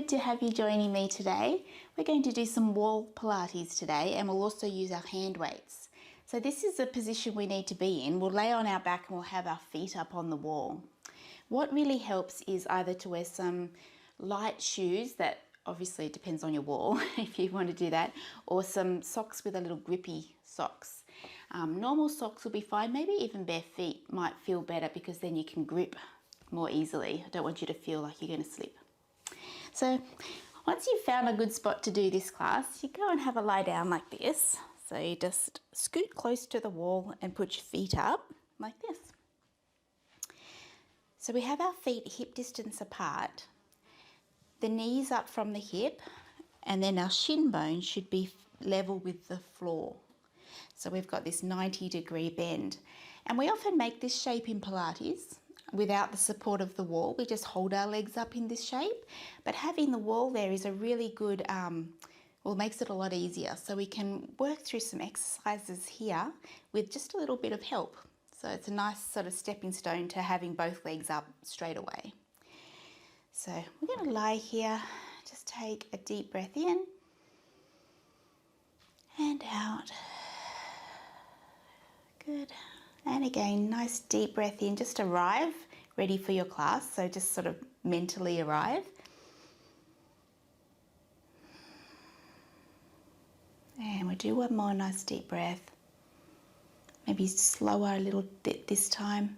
good to have you joining me today. We're going to do some wall Pilates today, and we'll also use our hand weights. So this is a position we need to be in. We'll lay on our back and we'll have our feet up on the wall. What really helps is either to wear some light shoes that obviously it depends on your wall if you want to do that, or some socks with a little grippy socks. Normal socks will be fine, maybe even bare feet might feel better because then you can grip more easily. I don't want you to feel like you're going to slip. So once you've found a good spot to do this class, you go and have a lie down like this. So you just scoot close to the wall and put your feet up like this. So we have our feet hip distance apart, the knees up from the hip, and then our shin bone should be level with the floor. So we've got this 90-degree bend. And we often make this shape in Pilates without the support of the wall. We just hold our legs up in this shape. But having the wall there is a really good, makes it a lot easier. So we can work through some exercises here with just a little bit of help. So it's a nice sort of stepping stone to having both legs up straight away. So we're going to lie here, just take a deep breath in and out. Good. And again, nice deep breath in, just arrive, ready for your class. So just sort of mentally arrive. And we'll do one more nice deep breath. Maybe slower a little bit this time.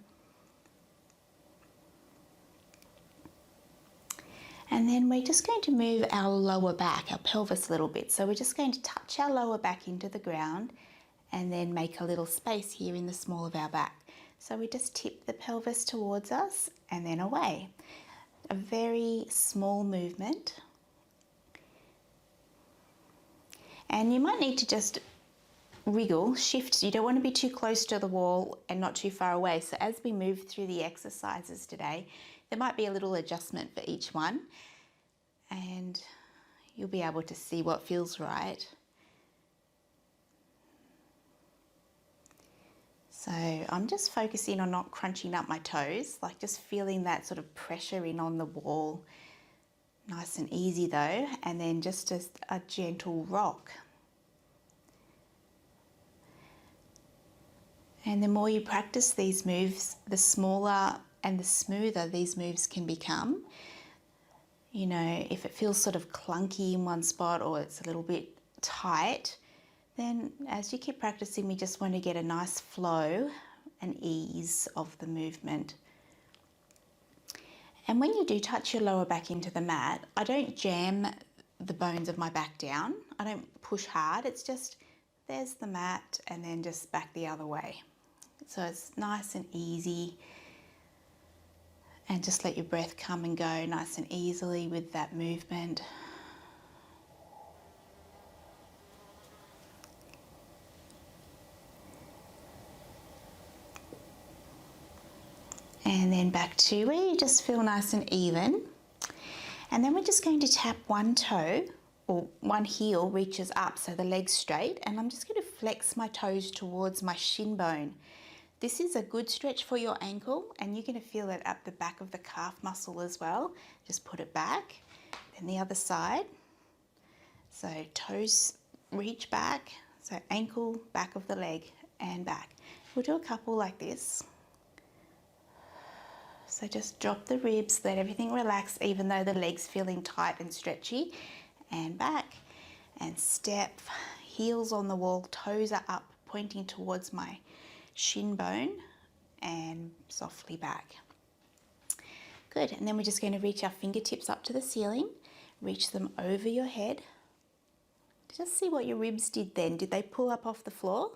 And then we're just going to move our lower back, our pelvis a little bit. So we're just going to touch our lower back into the ground and then make a little space here in the small of our back. So we just tip the pelvis towards us and then away. A very small movement. And you might need to just wriggle, shift. You don't want to be too close to the wall and not too far away. So as we move through the exercises today, there might be a little adjustment for each one, and you'll be able to see what feels right. So I'm just focusing on not crunching up my toes, like just feeling that sort of pressure in on the wall. Nice and easy though, and then just a gentle rock. And the more you practice these moves, the smaller and the smoother these moves can become. You know, if it feels sort of clunky in one spot or it's a little bit tight, then as you keep practicing, we just want to get a nice flow and ease of the movement. And when you do touch your lower back into the mat, I don't jam the bones of my back down. I don't push hard. It's just, there's the mat and then just back the other way. So it's nice and easy. And just let your breath come and go nice and easily with that movement. And then back to where you just feel nice and even. And then we're just going to tap one toe, or one heel reaches up so the leg's straight, and I'm just going to flex my toes towards my shin bone. This is a good stretch for your ankle, and you're going to feel it at the back of the calf muscle as well. Just put it back. Then the other side. So toes reach back, so ankle, back of the leg and back. We'll do a couple like this. So just drop the ribs, let everything relax even though the leg's feeling tight and stretchy, and back. And step, heels on the wall, toes are up, pointing towards my shin bone, and softly back. Good, and then we're just going to reach our fingertips up to the ceiling, reach them over your head. Just see what your ribs did then. Did they pull up off the floor?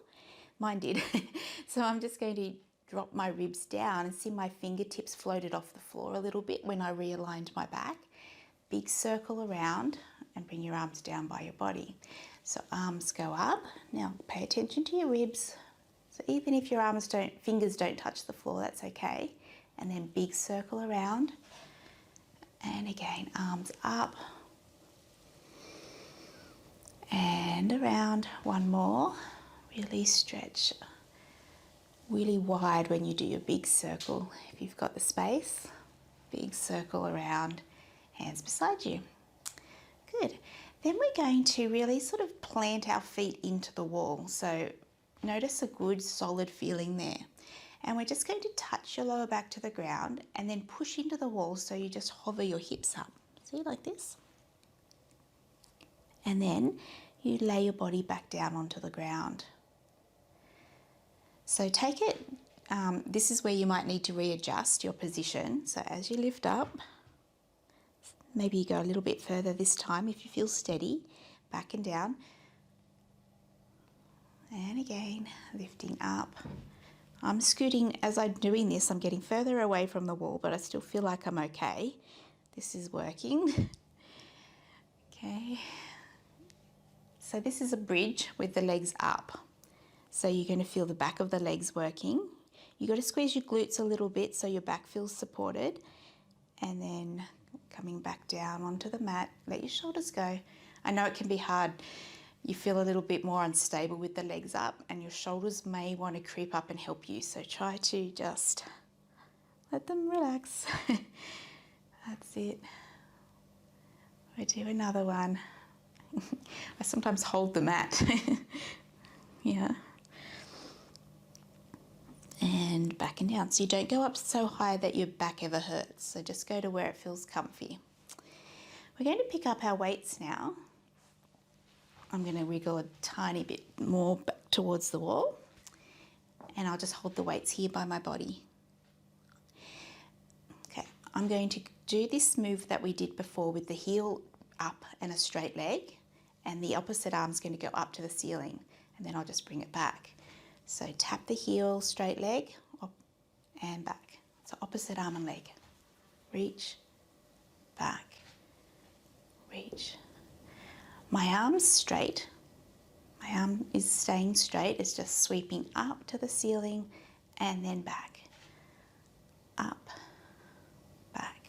Mine did. So I'm just going to drop my ribs down and see my fingertips floated off the floor a little bit when I realigned my back. Big circle around and bring your arms down by your body. So arms go up. Now pay attention to your ribs. So even if your fingers don't touch the floor, that's okay. And then big circle around. And again, arms up. And around, one more. Really stretch really wide when you do your big circle. If you've got the space, big circle around, hands beside you. Good. Then we're going to really sort of plant our feet into the wall. So notice a good solid feeling there. And we're just going to touch your lower back to the ground and then push into the wall, so you just hover your hips up. See, like this? And then you lay your body back down onto the ground. So take it, this is where you might need to readjust your position. So as you lift up, maybe you go a little bit further this time if you feel steady, back and down. And again, lifting up. I'm scooting, as I'm doing this, I'm getting further away from the wall, but I still feel like I'm okay. This is working. Okay. So this is a bridge with the legs up. So you're going to feel the back of the legs working. You've got to squeeze your glutes a little bit so your back feels supported. And then coming back down onto the mat, let your shoulders go. I know it can be hard. You feel a little bit more unstable with the legs up, and your shoulders may want to creep up and help you. So try to just let them relax. That's it. We'll do another one. I sometimes hold the mat. Yeah. And back and down. So you don't go up so high that your back ever hurts. So just go to where it feels comfy. We're going to pick up our weights now. I'm going to wriggle a tiny bit more back towards the wall. And I'll just hold the weights here by my body. Okay, I'm going to do this move that we did before with the heel up and a straight leg. And the opposite arm's going to go up to the ceiling. And then I'll just bring it back. So tap the heel, straight leg, up and back. So opposite arm and leg. Reach, back, reach. My arm's straight. My arm is staying straight. It's just sweeping up to the ceiling and then back. Up, back,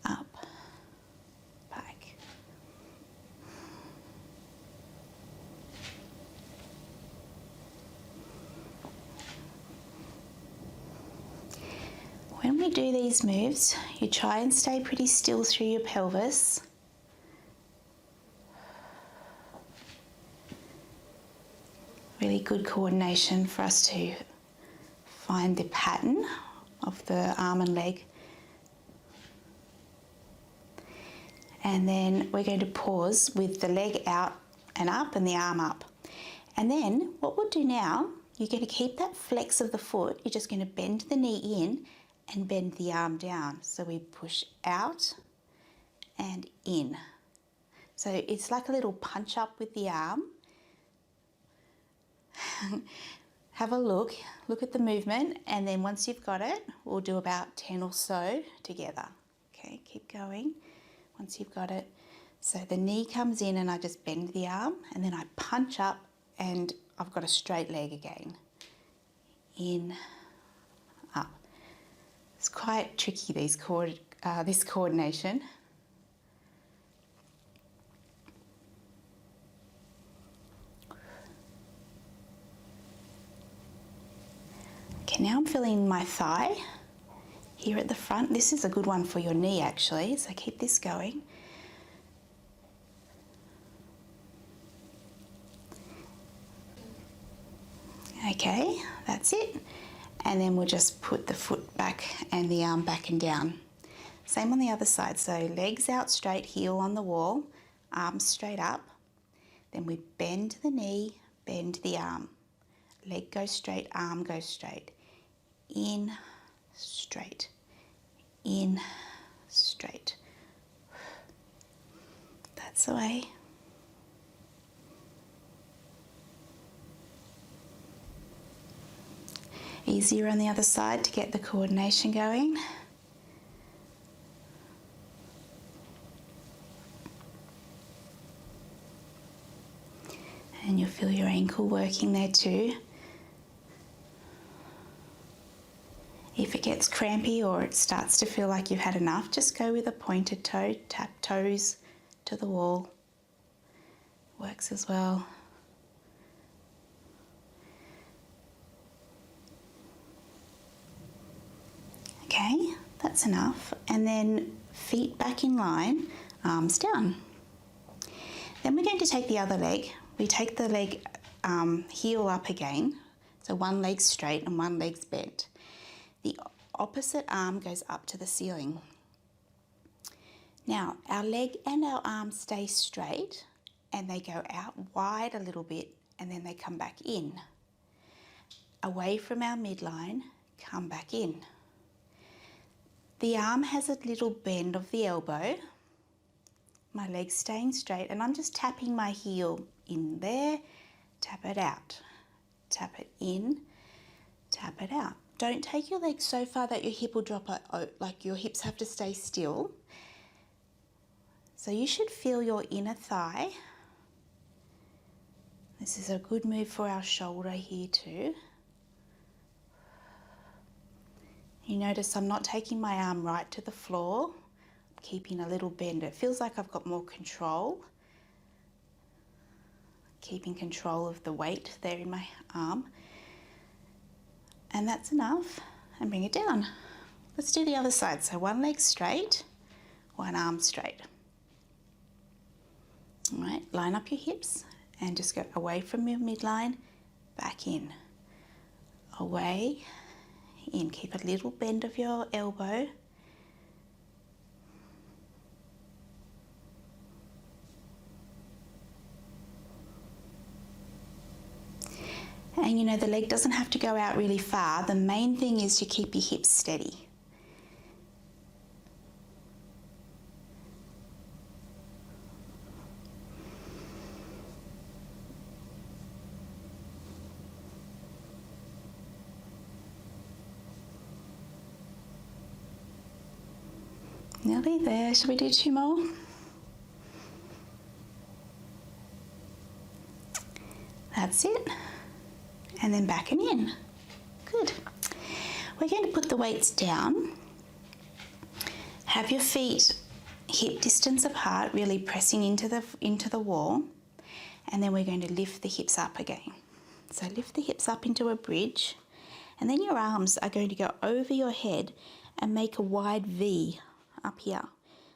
up, back. When we do these moves, you try and stay pretty still through your pelvis. Really good coordination for us to find the pattern of the arm and leg. And then we're going to pause with the leg out and up and the arm up. And then what we'll do now, you're going to keep that flex of the foot. You're just going to bend the knee in and bend the arm down. So we push out and in. So it's like a little punch up with the arm. Have a look at the movement, and then once you've got it, we'll do about 10 or so together. Okay, keep going once you've got it. So the knee comes in and I just bend the arm, and then I punch up and I've got a straight leg again. In, up. It's quite tricky, this coordination. Okay, now I'm feeling my thigh here at the front. This is a good one for your knee actually, so keep this going. Okay, that's it. And then we'll just put the foot back and the arm back and down. Same on the other side, so legs out straight, heel on the wall, arms straight up. Then we bend the knee, bend the arm. Leg goes straight, arm goes straight. In, straight. In, straight. That's the way. Easier on the other side to get the coordination going. And you'll feel your ankle working there too. If it gets crampy or it starts to feel like you've had enough, just go with a pointed toe, tap toes to the wall. Works as well. Okay, that's enough. And then feet back in line. arms down. Then we're going to take the other leg. We take the leg heel up again. So one leg's straight and one leg's bent. The opposite arm goes up to the ceiling. Now our leg and our arm stay straight and they go out wide a little bit and then they come back in. Away from our midline, come back in. The arm has a little bend of the elbow. My leg's staying straight and I'm just tapping my heel in there, tap it out, tap it in, tap it out. Don't take your leg so far that your hip will drop, like your hips have to stay still. So you should feel your inner thigh. This is a good move for our shoulder here too. You notice I'm not taking my arm right to the floor, I'm keeping a little bend. It feels like I've got more control. Keeping control of the weight there in my arm. And that's enough. And bring it down. Let's do the other side. So one leg straight, one arm straight. All right, line up your hips and just go away from your midline, back in. Away, in. Keep a little bend of your elbow. And you know, the leg doesn't have to go out really far. The main thing is to keep your hips steady. Nearly there. Shall we do 2 more? That's it. And then back and in. Good. We're going to put the weights down. Have your feet hip distance apart, really pressing into the wall. And then we're going to lift the hips up again. So lift the hips up into a bridge. And then your arms are going to go over your head and make a wide V up here.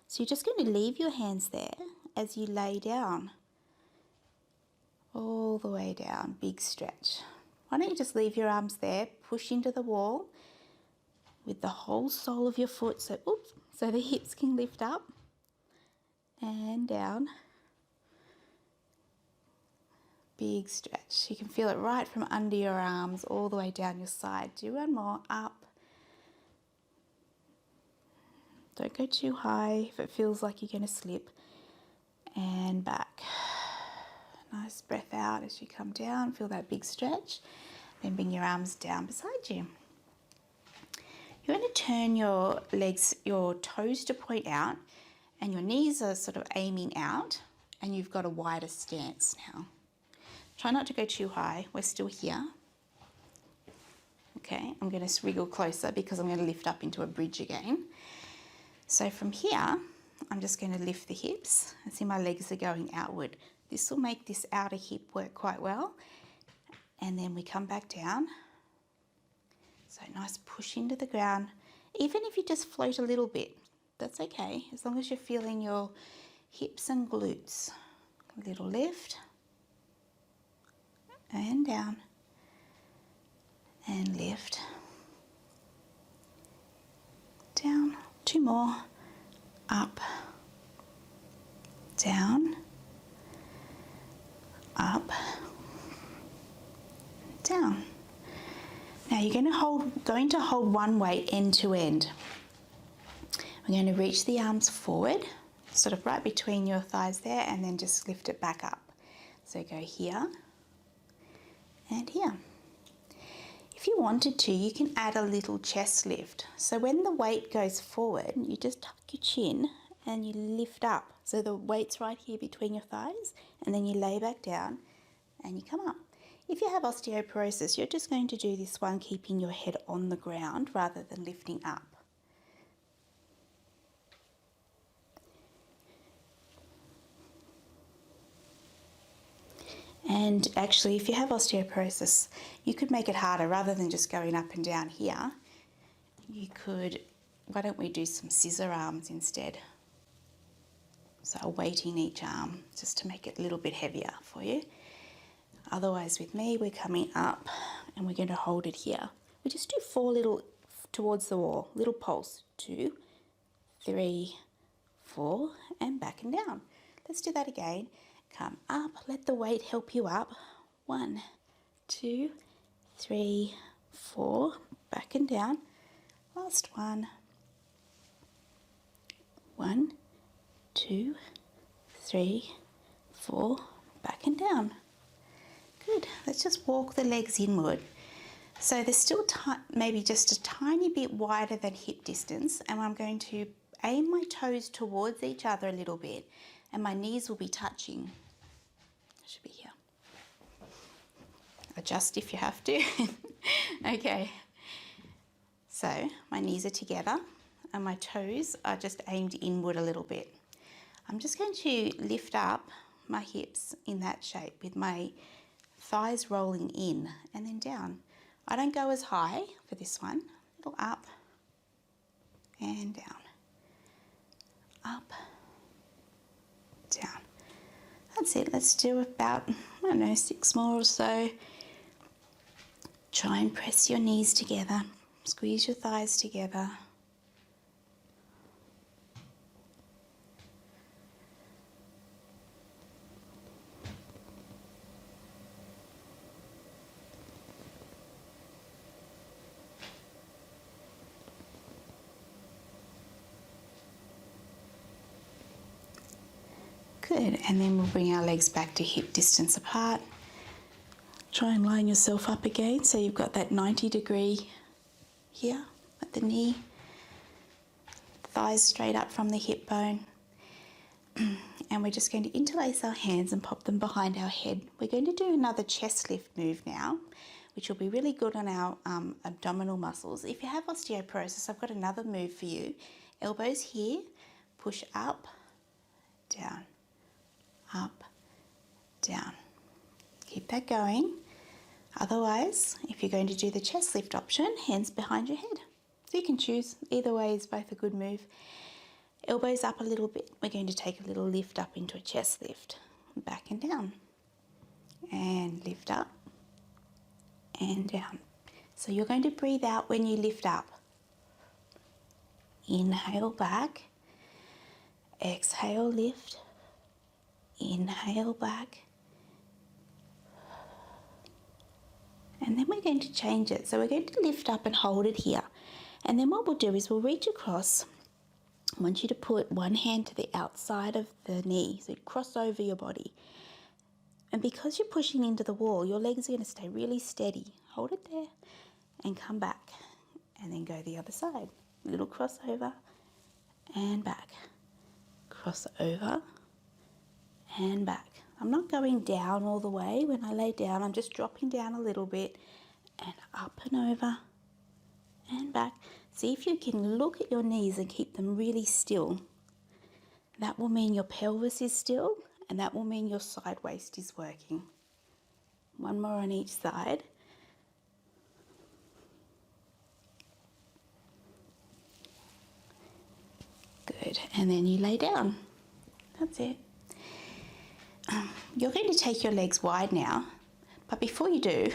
So you're just going to leave your hands there as you lay down. All the way down, big stretch. Why don't you just leave your arms there, push into the wall with the whole sole of your foot so the hips can lift up and down. Big stretch. You can feel it right from under your arms all the way down your side. Do one more, up. Don't go too high if it feels like you're going to slip. And back. Nice breath out as you come down. Feel that big stretch. Then bring your arms down beside you. You're going to turn your legs, your toes to point out, and your knees are sort of aiming out, and you've got a wider stance now. Try not to go too high. We're still here. Okay, I'm going to wriggle closer because I'm going to lift up into a bridge again. So from here, I'm just going to lift the hips and see my legs are going outward. This will make this outer hip work quite well. And then we come back down. So nice push into the ground. Even if you just float a little bit, that's okay, as long as you're feeling your hips and glutes. A little lift. And down. And lift. Down. 2 more. Up. Down. Up. Down. Now you're going to hold one weight end to end. We're going to reach the arms forward, sort of right between your thighs there, and then just lift it back up. So go here and here. If you wanted to, you can add a little chest lift. So when the weight goes forward, you just tuck your chin and you lift up. So the weight's right here between your thighs, and then you lay back down and you come up. If you have osteoporosis, you're just going to do this one keeping your head on the ground rather than lifting up. And actually, if you have osteoporosis, you could make it harder. Rather than just going up and down here, you could, why don't we do some scissor arms instead? So a weight in each arm just to make it a little bit heavier for you. Otherwise with me, we're coming up and we're going to hold it here. We just do 4 little towards the wall, little pulse. 2, 3, 4, and back and down. Let's do that again. Come up, let the weight help you up. 1, 2, 3, 4, back and down. Last one. 1, 2, 3, 4, back and down. Good. Let's just walk the legs inward. So they're still maybe just a tiny bit wider than hip distance, and I'm going to aim my toes towards each other a little bit, and my knees will be touching. Should be here. Adjust if you have to. Okay. So my knees are together and my toes are just aimed inward a little bit. I'm just going to lift up my hips in that shape with my thighs rolling in and then down. I don't go as high for this one. A little up and down. Up, down. That's it. Let's do about, I don't know, 6 more or so. Try and press your knees together. Squeeze your thighs together. Good, and then we'll bring our legs back to hip distance apart. Try and line yourself up again so you've got that 90-degree here at the knee. Thighs straight up from the hip bone. And we're just going to interlace our hands and pop them behind our head. We're going to do another chest lift move now, which will be really good on our abdominal muscles. If you have osteoporosis, I've got another move for you. Elbows here, push up, down, up, down. Keep that going. Otherwise, if you're going to do the chest lift option, hands behind your head. So you can choose. Either way is both a good move. Elbows up a little bit. We're going to take a little lift up into a chest lift. Back and down. And lift up and down. So you're going to breathe out when you lift up. Inhale back. Exhale, lift. Inhale back. And then we're going to change it. So we're going to lift up and hold it here. And then what we'll do is we'll reach across. I want you to put one hand to the outside of the knee, so cross over your body. And because you're pushing into the wall, your legs are going to stay really steady. Hold it there and come back. And then go the other side. Little crossover and back. Cross over and back. I'm not going down all the way. When I lay down, I'm just dropping down a little bit and up and over and back. See if you can look at your knees and keep them really still. That will mean your pelvis is still, and that will mean your side waist is working. One more on each side. Good, and then you lay down. That's it. You're going to take your legs wide now, but before you do,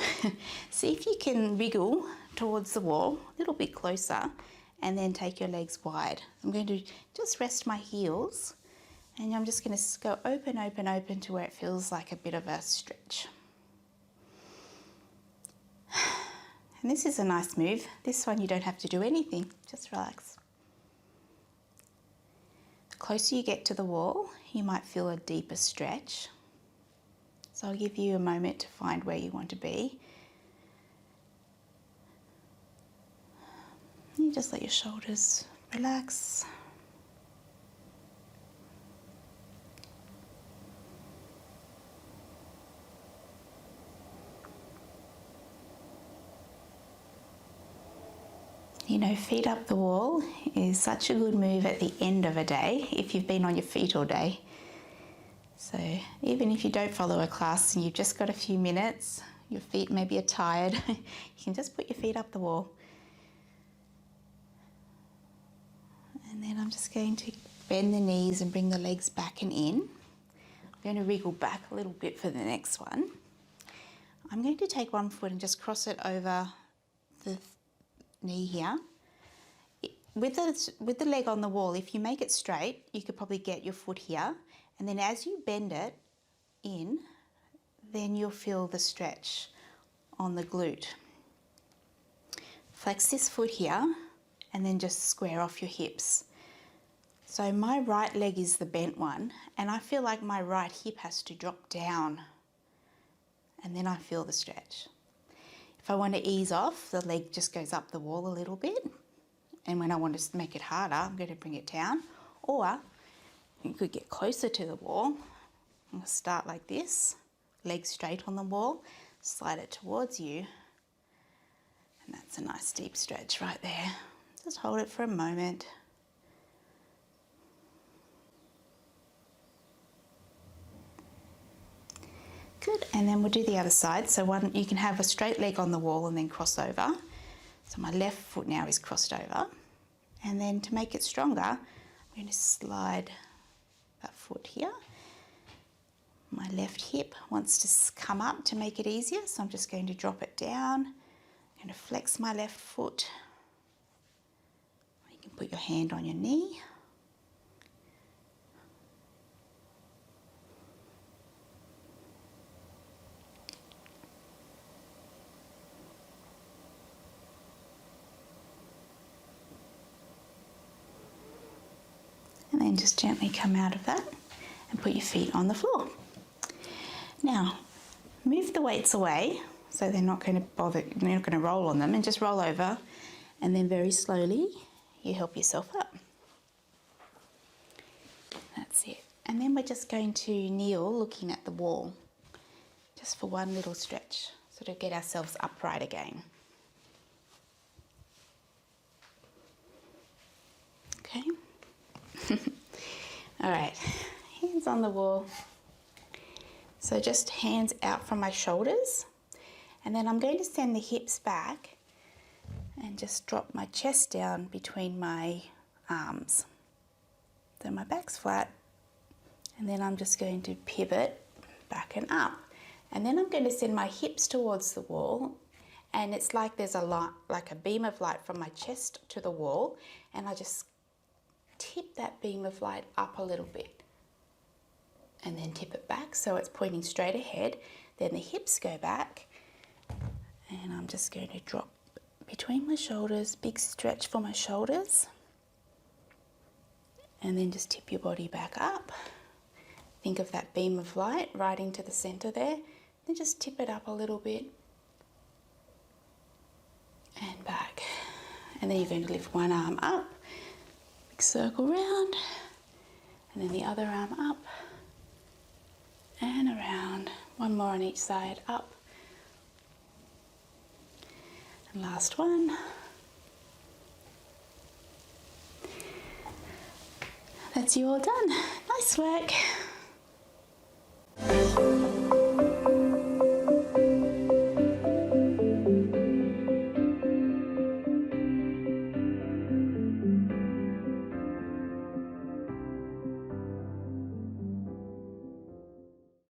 see if you can wriggle towards the wall, a little bit closer, and then take your legs wide. I'm going to just rest my heels, and I'm just going to go open, open, open to where it feels like a bit of a stretch. And this is a nice move. This one you don't have to do anything, just relax. The closer you get to the wall, you might feel a deeper stretch. So I'll give you a moment to find where you want to be. You just let your shoulders relax. You know, feet up the wall is such a good move at the end of a day if you've been on your feet all day. So even if you don't follow a class and you've just got a few minutes, your feet maybe are tired, you can just put your feet up the wall. And then I'm just going to bend the knees and bring the legs back and in. I'm going to wriggle back a little bit for the next one. I'm going to take one foot and just cross it over the knee here. With the leg on the wall, if you make it straight, you could probably get your foot here, and then as you bend it in, then you'll feel the stretch on the glute. Flex this foot here and then just square off your hips. So my right leg is the bent one, and I feel like my right hip has to drop down, and then I feel the stretch. If I want to ease off, the leg just goes up the wall a little bit, and when I want to make it harder, I'm going to bring it down. Or you could get closer to the wall. I'm going to start like this, leg straight on the wall, slide it towards you, and that's a nice deep stretch right there. Just hold it for a moment. Good, and then we'll do the other side. So you can have a straight leg on the wall and then cross over. So my left foot now is crossed over. And then to make it stronger, I'm going to slide that foot here. My left hip wants to come up to make it easier, so I'm just going to drop it down. I'm going to flex my left foot. You can put your hand on your knee. And then just gently come out of that and put your feet on the floor. Now, move the weights away so they're not going to you're not going to roll on them, and just roll over, and then very slowly you help yourself up. That's it. And then we're just going to kneel looking at the wall, just for one little stretch, sort of get ourselves upright again. Okay. All right, hands on the wall. So just hands out from my shoulders, and then I'm going to send the hips back and just drop my chest down between my arms. So my back's flat, and then I'm just going to pivot back and up. And then I'm going to send my hips towards the wall, and it's like there's a light, like a beam of light from my chest to the wall, and I just tip that beam of light up a little bit and then tip it back so it's pointing straight ahead. Then the hips go back, and I'm just going to drop between my shoulders, big stretch for my shoulders, and then just tip your body back up. Think of that beam of light right into the center there, then just tip it up a little bit and back. And then you're going to lift one arm up, big circle round, and then the other arm up and around. One more on each side, up. And last one. That's you all done. Nice work.